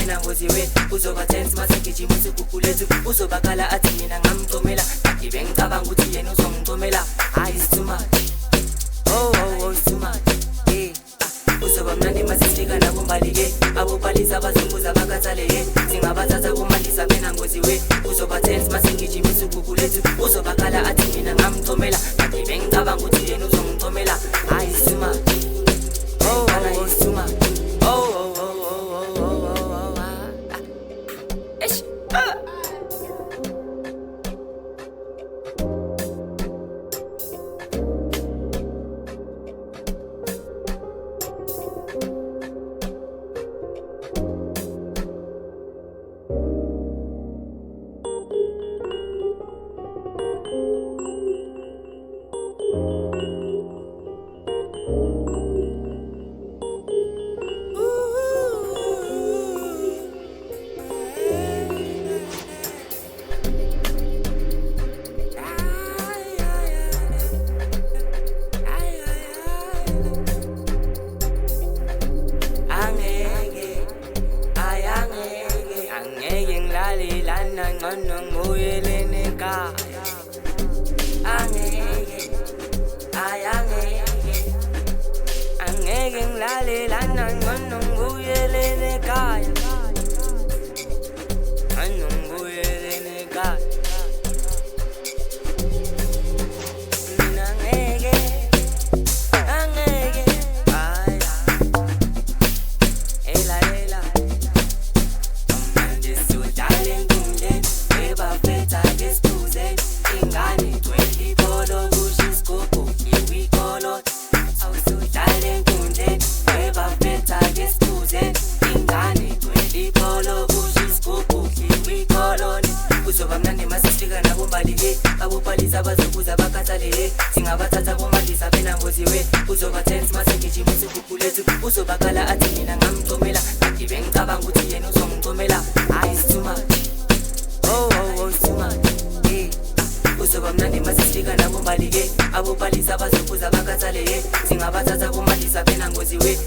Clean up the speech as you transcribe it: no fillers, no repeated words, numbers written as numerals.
benangozi we uzoba tense masengijima usigughulethu uzobakala athi mina ngamcomela ngibe ngicabanga ukuthi yena uzongicomela hayi it's too much oh it's too much uzoba mnandi masifika nakumbali-ke abopalisa abazunguza bakathale singabathatha kumalisa benangozi we uzoba tense masengijima usigughulethu uzobakala athi mina ngamcomela ngibe ngicabanga ukuthi yena uzongicomela hayi it's too much it's too much Ngcono ngibuyele ekhaya angeke ngilale lana ngcono ngibuyele ekhaya ngcono ngibuyele ekhaya mina angeke ela manje sudale ngumleni ebafetha ngesiphuze ingane 20 bolo kusho isigubhu iwikolo awusudlale enkundleni ebafetha ngesiphuze ingane 20 bolo kusho isigubhu iwikolo uzoba mnandi masifika nakumbali-ke abopalisa abazokuza bakhathale singabathatha komalisa benangozi we uzoba tense masengijima usigughulethu uzobakala athi mina ngamcomela ngibe ngicabanga ukuthi yena uzongicomela hayi it's too much it's too much uzoba mnandi masifika nakumbali-ke abopalisa abazokuza bakhathale singabathatha komalisa benangozi we